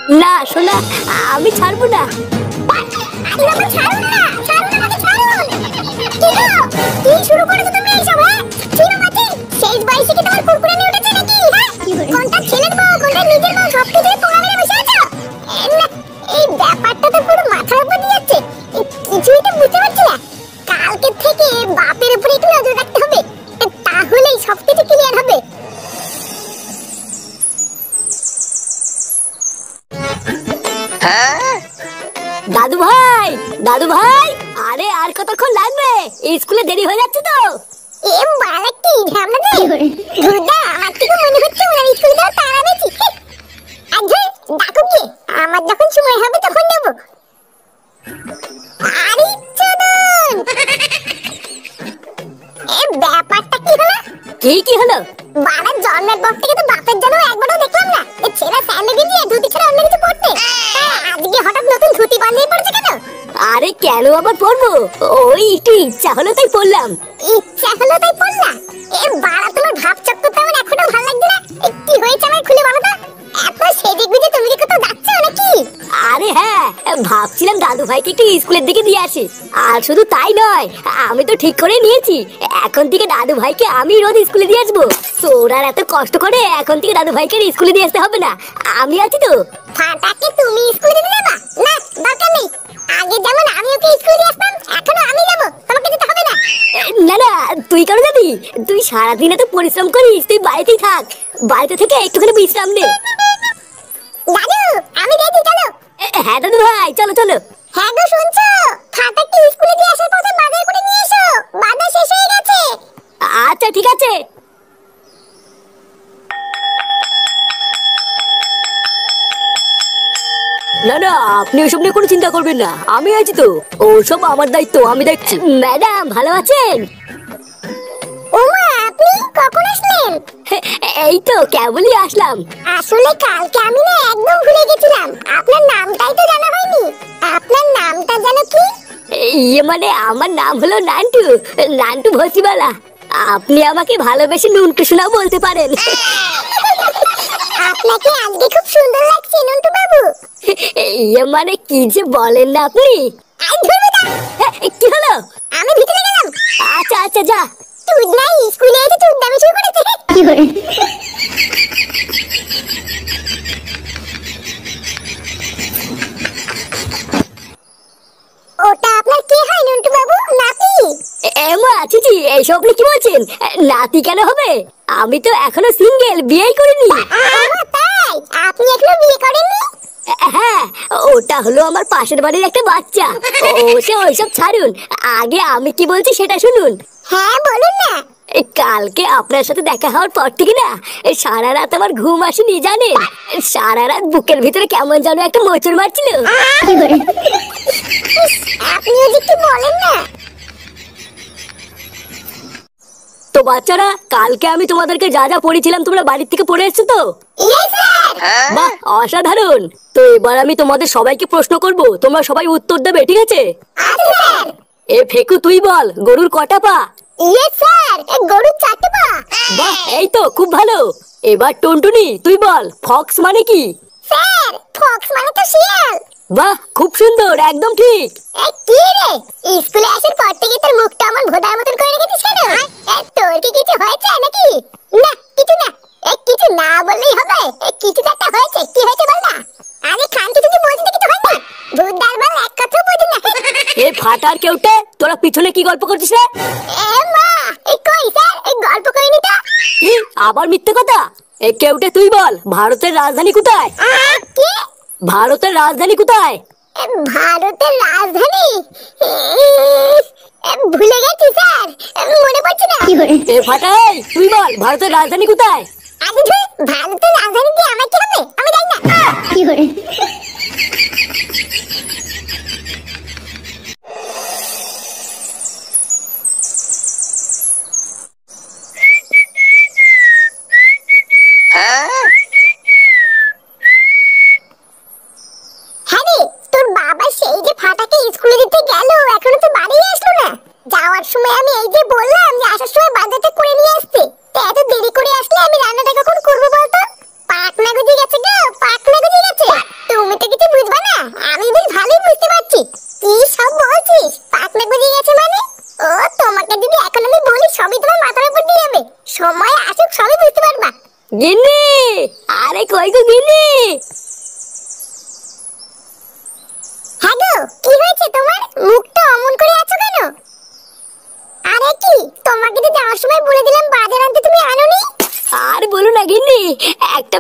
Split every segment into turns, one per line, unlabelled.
না শোনা, আমি ছাড়বো না। কি শুরু করেছো তুমি এইসব? হ্যাঁ চিনোমাতি শেষ বয়সে কি তোমার কুরকুরে নিয়ে উঠেছে নাকি? হ্যাঁ কোনটা ছেলের বউ কোনটা নিজের বউ সব কিছু পোঙা মেরে বসে আছো। এই ব্যাপারটা তো পুরো মাথার উপর দিয়ে যাচ্ছে, কিছুই তো বুঝতে পারছি না। কালকে থেকে বাপের উপরে একটু নজর রাখতে হবে, তাহলেই সবকিছু ক্লিয়ার হবে। দাদু ভাই, দাদু ভাই, আরে আর কতক্ষণ লাগবে? স্কুলে দেরি হয়ে যাচ্ছে তো। এ বাবা কি ঝামেলা রে গুদা, আমার থেকে মনে হচ্ছে ওরা স্কুলে যাওয়ার তাড়া বেশি। আচ্ছা ডাকো কি, আমার যখন সময় হবে তখন যাব। আরে চোদন, এ ব্যাপারটা কি হলো? কি হলো? বাবার জন্মের পর থেকে তো বাপের জন্য একবারও দেখলাম না এ ছেলে স্যান্ডেল গেঞ্জি ধুতি ছাড়া অন্য কিছু পরতে। আজকে হঠাৎ নতুন ধুতি বানিয়ে পড়েছে কেন? আরে কেন আবার পরবো, ওই একটু ইচ্ছা হলো তাই পরলাম। ইচ্ছা হলো তাই পরলা? এ বাড়া তোমার ভাব চক্কর তো আমার এখনো ভালো লাগছে না। কি হয়েছে আমার খুলে বলো তো। এত সেজে গুজে তুমি কি কোথাও যাচ্ছ নাকি? আরে হ্যাঁ, ভাবছিলাম দাদু ভাইকে একটু স্কুলের দিকে দিয়ে আসি। আর শুধু তাই নয়, আমি তো ঠিক করে নিয়েছি এখন থেকে দাদু ভাইকে আমি রোজ স্কুলে দিয়ে আসবো। তোর আর এত কষ্ট করে এখন থেকে দাদু ভাইকে স্কুলে দিয়ে আসতে হবে না, আমি আছি তো। ফাটাকে তুমি স্কুলে দিয়ে যাবা? না দরকার নেই, আগে যেমন আমি ওকে স্কুলে দিয়ে আসতাম এখনো আমি যাব, তোমাকে যেতে হবে না। না না তুই কেন যাবি? তুই সারাদিন এত পরিশ্রম করিস, তুই বাড়িতেই থাক, বাড়িতে থেকে একটুখানি বিশ্রাম নে। দাদু আমি রেডি, চলো। হ্যাঁ দাদু ভাই চলো চলো। হ্যাঁ গো শুনছো, ফাটাকে স্কুলে দিয়ে আসার পথে বাজার করে নিয়ে এসো, বাজার শেষ হয়ে গেছে। আচ্ছা ঠিক আছে। না না আপনি ওসব নিয়ে কোনো চিন্তা করবেন না, আমি আছি তো, ওসব আমার দায়িত্ব, আমি দেখছি। ম্যাডাম ভালো আছেন? ওমা আপনি কখন আসলেন? এই তো কেবলই আসলাম। আসলে কালকে আমি না একদম ভুলে গেছিলাম, আপনার নামটাই তো জানা হয়নি। আপনার নামটা জানো কি? ইয়ে মানে আমার নাম হলো নান্টু, নান্টু ভসিবালা। আপনি আমাকে ভালোবেসে নুনটু শোনা বলতে পারেন। আপনাকে আজকে খুব সুন্দর লাগছে নন্টু বাবু। ইয়ে মানে কি যে বলেন না আপনি। কি হলো? আমি ভিতরে গেলাম। আচ্ছা আচ্ছা যা। তুই নাই স্কুলে এসে তুই দামি শুরু করেছে। কি করে? ওটা আপনার কে হয় নন্টু বাবু? নাতি? এমা চিচি এইসব আপনি কি বলছেন? নাতি কেন হবে? আমি তো এখনো সিঙ্গেল, বিয়েই করিনি। তাই আপনি এখনো বিয়ে করেননি? হ্যাঁ ওটা হলো আমার পাশের বাড়ির একটা বাচ্চা। ওসে ওইসব ছাড়ুন, আগে আমি কি বলছি সেটা শুনুন। হ্যাঁ বলুন না। কালকে আপনার সাথে দেখা হওয়ার পর থেকে না সারা রাত আমার ঘুম আসেনি জানেন। সারা রাত বুকের ভিতরে কেমন যেন একটা মোচড় মারছিল। আপনিও যে কি বলেন না। তো বাচ্চারা কালকে আমি তোমাদেরকে যা যা পড়েছিলাম তোমরা বাড়ির থেকে পড়ে এসেছো তো? বাহ অসাধারণ। তো এবার আমি তোমাদের সবাইকে প্রশ্ন করব, তোমরা সবাই উত্তর দেবে, ঠিক আছে? এ ফেকু তুই বল গরুর কটা পা? ইয়েস স্যার, গরুর 4টে পা। বাহ এই তো খুব ভালো। এবার টুনটুনি তুই বল ফক্স মানে কি? স্যার ফক্স মানে তো শিয়াল। বাহ খুব সুন্দর, একদম ঠিক। কি রে স্কুলে আসার পর থেকে তোর মুখটা আমার ভোদার মতন করে রেখেছিস কেন? তোর কি কিছু হয়েছে নাকি? না কিছু না। কিছু না বললেই হবে, কিছু একটা হয়েছে। কি হয়েছে বল না। আরে খান কিছু বলছিস কিছু হয় না, ভোদার বল এক কথা বুঝি না। এ ফাটার কেউটে তোরা পিছনে কি গল্প করছিস রে? এ মা এই কই স্যার, এই গল্প করিনি তো। কি আবার মিথ্যে কথা? এ কেউটে তুই বল ভারতের রাজধানী কোথায়? কি ভারতের রাজধানী কোথায়? ভারতের রাজধানী ভুলে গেছি স্যার, মনে পড়ছে না। এ ফাটাই তুই বল ভারতের রাজধানী কোথায়? আরে ভারতের রাজধানী কি আমার কি হবে, আমি জানি না। কি করে? যাওয়ার সময় আমি এই যে বললাম যে আসার সময় বাজারটা করে নিয়ে আসতে, তো এত দেরি করে আসলে আমি রান্নাটা কখন করবো বলতো? পাকনা গজিয়ে গেছে গো, পাকনা গজিয়ে গেছে।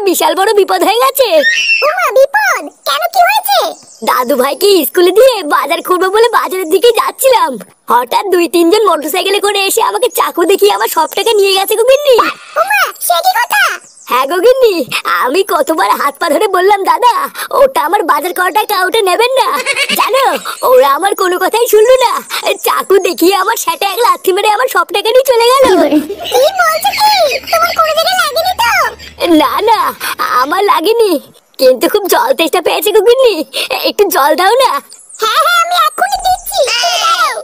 বিশাল বড় বিপদ হয়ে গেছে।
ওমা বিপদ? কেন, কি হয়েছে?
দাদু ভাইকে স্কুলে দিয়ে বাজার করবো বলে বাজারের দিকে যাচ্ছিলাম, হঠাৎ 2-3 জন মোটরসাইকেলে করে এসে আমাকে চাকু দেখিয়ে আমার সব টাকা নিয়ে গেছে গো গিন্নি।
ওমা, সে কি কথা?
হ্যাঁ গো গিন্নি, আমি কতবার হাত পা ধরে বললাম দাদা ওটা আমার বাজার করা টাকা, ওটা নেবেন না। জানো ওরা আমার কোনো কথাই শুনলো না, চাকু দেখিয়ে আমার সেটা এক লাথি মেরে আমার সব টাকা নিয়ে চলে গেল।
কি বলছো কি? তোমার কোনো জায়গায় লাগেনি তো?
না না, আমার লাগেনি, কিন্তু খুব জল তেষ্টা পেয়েছে গো গিন্নি, একটু জল দাও না।
হ্যাঁ হ্যাঁ, আমি এক্ষুনি দিচ্ছি, তুমি দাঁড়াও।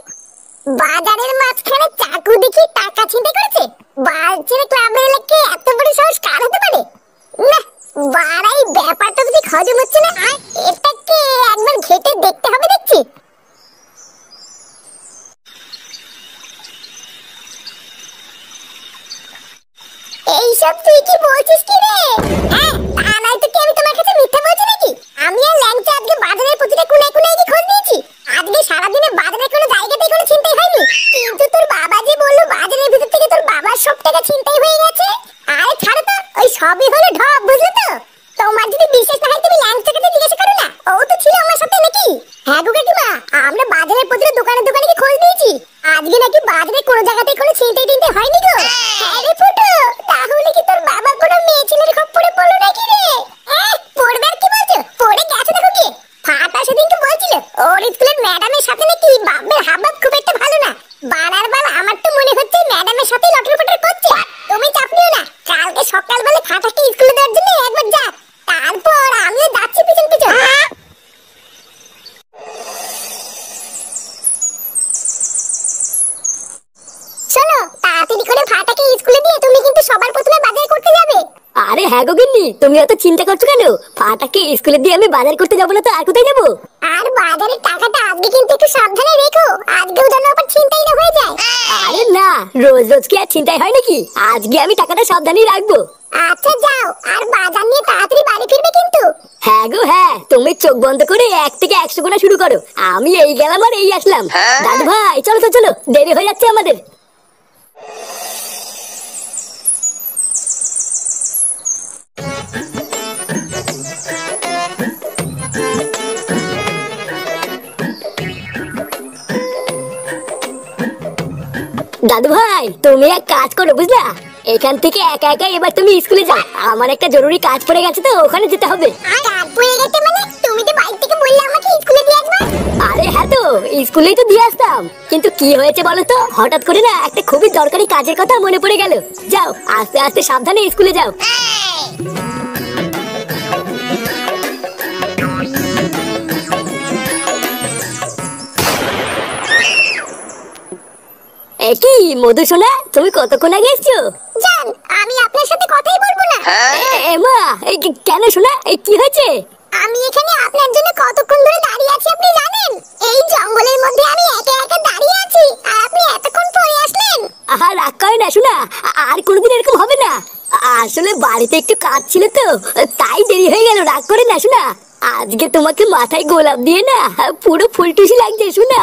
বাজারের মাঝখানে চাকু দেখি টাকা ছিনতাই করেছে? বালছের ক্লাবের এলাকায় এত বড় সাহস কার হতে পারে? না, বাড়াই ব্যাপারটা যদি হজম হচ্ছে না, এটাকে একবার ঘেটে দেখতে হবে দেখছি। এইসব তুই কি বলছিস কি রে? হ্যাঁ, তা নয় তো কি আমি তোমার কাছে মিথ্যা বলছি নাকি? আমি আর ল্যাংচা আজকে বাজারের প্রতিটা কোনায় কোনায় গিয়ে খোঁজ নিয়েছি। আজকে সারাদিনে বাজারের কোনো জায়গাতেই কোনো ছিনতাই হয়নি, কিন্তু তোর বাবা যে বললো বাজারের ভিতর থেকে তোর বাবার সব টাকা ছিনতাই হয়ে গেছে। আরে ছাড়ো তো, ওই সবই হলো ঢপ, বুঝলে তো? তোমার যদি বিশ্বাস না হয় তুমি ল্যাংচাকে জিজ্ঞাসা করো না, ও তো ছিল আমার সাথে নাকি। হ্যাঁ গো কাকিমা, আমরা বাজারের প্রতিটা দোকানে দোকানে গিয়ে খোঁজ নিয়েছি, আজকে নাকি বাজারে কোনো জায়গাতে কোনো ছিনতাই টিনতাই হয়নি গো। আরে ফুটো, তাহলে কি তোর বাবা কোনো মেয়ে ছেলের খপ্পরে পড়লো নাকি রে? পড়বে আর কি বলছো, পড়ে গেছে দেখো কি। ফাটা সেদিনকে বলছিল ওর স্কুলের ম্যাডামের সাথে নাকি বাপের হাবভাব খুব একটা ভালো না। বানার বাল আমার তো মনে হচ্ছে ম্যাডামের সাথে লটর পটর করছে। তুমি চাপ নিও না, কালকে সকালবেলা ফাটাকে স্কুলে দেওয়ার জন্য একবার যা, তারপর আমিও যাচ্ছি পিছন পিছন। শোনো, তাড়াতাড়ি করে ফাটাকে স্কুলে দিয়ে তুমি কিন্তু সবার প্রথমে বাজার করতে যাবে।
আরে হ্যাঁ গো গিন্নি, তুমি এত চিন্তা করছো কেন? ফাটাকে স্কুলে দিয়ে আমি বাজার করতে যাবো না তো আর কোথায় যাবো?
আর বাজারের টাকাটা আজকে কিন্তু একটু সাবধানে রেখো, আজকেও যেন আবার ছিনতাই না হয়ে যায়।
আরে না, রোজ রোজ কি আর চিন্তাই হয় নাকি? আজকে আমি টাকাটা সাবধানেই রাখবো।
আচ্ছা যাও, আর বাজার নিয়ে তাড়াতাড়ি বাড়ি ফিরবে কিন্তু।
হ্যাঁ গো হ্যাঁ, তুমি চোখ বন্ধ করে 1 থেকে 100 গোনা শুরু করো, আমি এই গেলাম আর এই আসলাম। দাদু ভাই চলো তো, চলো, দেরি হয়ে যাচ্ছে আমাদের। দাদু ভাই তুমি এক কাজ করো বুঝলা, এখান থেকে একা একা এবার তুমি স্কুলে যাও, আমার একটা জরুরি কাজ পড়ে গেছে তো ওখানে যেতে হবে।
কাজ পড়ে গেছে মানে? তুমি তো বাড়ি থেকে বললে আমাকে স্কুলে দিয়ে আসবা।
আরে হ্যাঁ তো, স্কুলেই তো দিয়ে আসতাম, কিন্তু কি হয়েছে বলো তো, হঠাৎ করে না একটা খুবই দরকারি কাজের কথা মনে পড়ে গেল। যাও আস্তে আস্তে সাবধানে স্কুলে যাও। একই মধু সোনা, তুমি কতক্ষণ আগে এসছো?
জান, আমি আপনার সাথে কথাই বলবো না।
মা, কেন সোনা, কি হয়েছে?
আমি এখানে আপনার জন্য কতক্ষণ ধরে দাঁড়িয়ে আছি আপনি জানেন? এই জঙ্গলের মধ্যে আমি একা একা দাঁড়িয়ে আছি, আর আপনি এতক্ষণ পরে আসলেন।
আহা রাগ করে না সোনা, আর কোনোদিন এরকম হবে না। আসলে বাড়িতে একটু কাজ ছিল তো, তাই দেরি হয়ে গেল, রাগ করে না সোনা। আজকে তোমাকে মাথায় গোলাপ দিয়ে না পুরো ফুলটুসি লাগছে সোনা।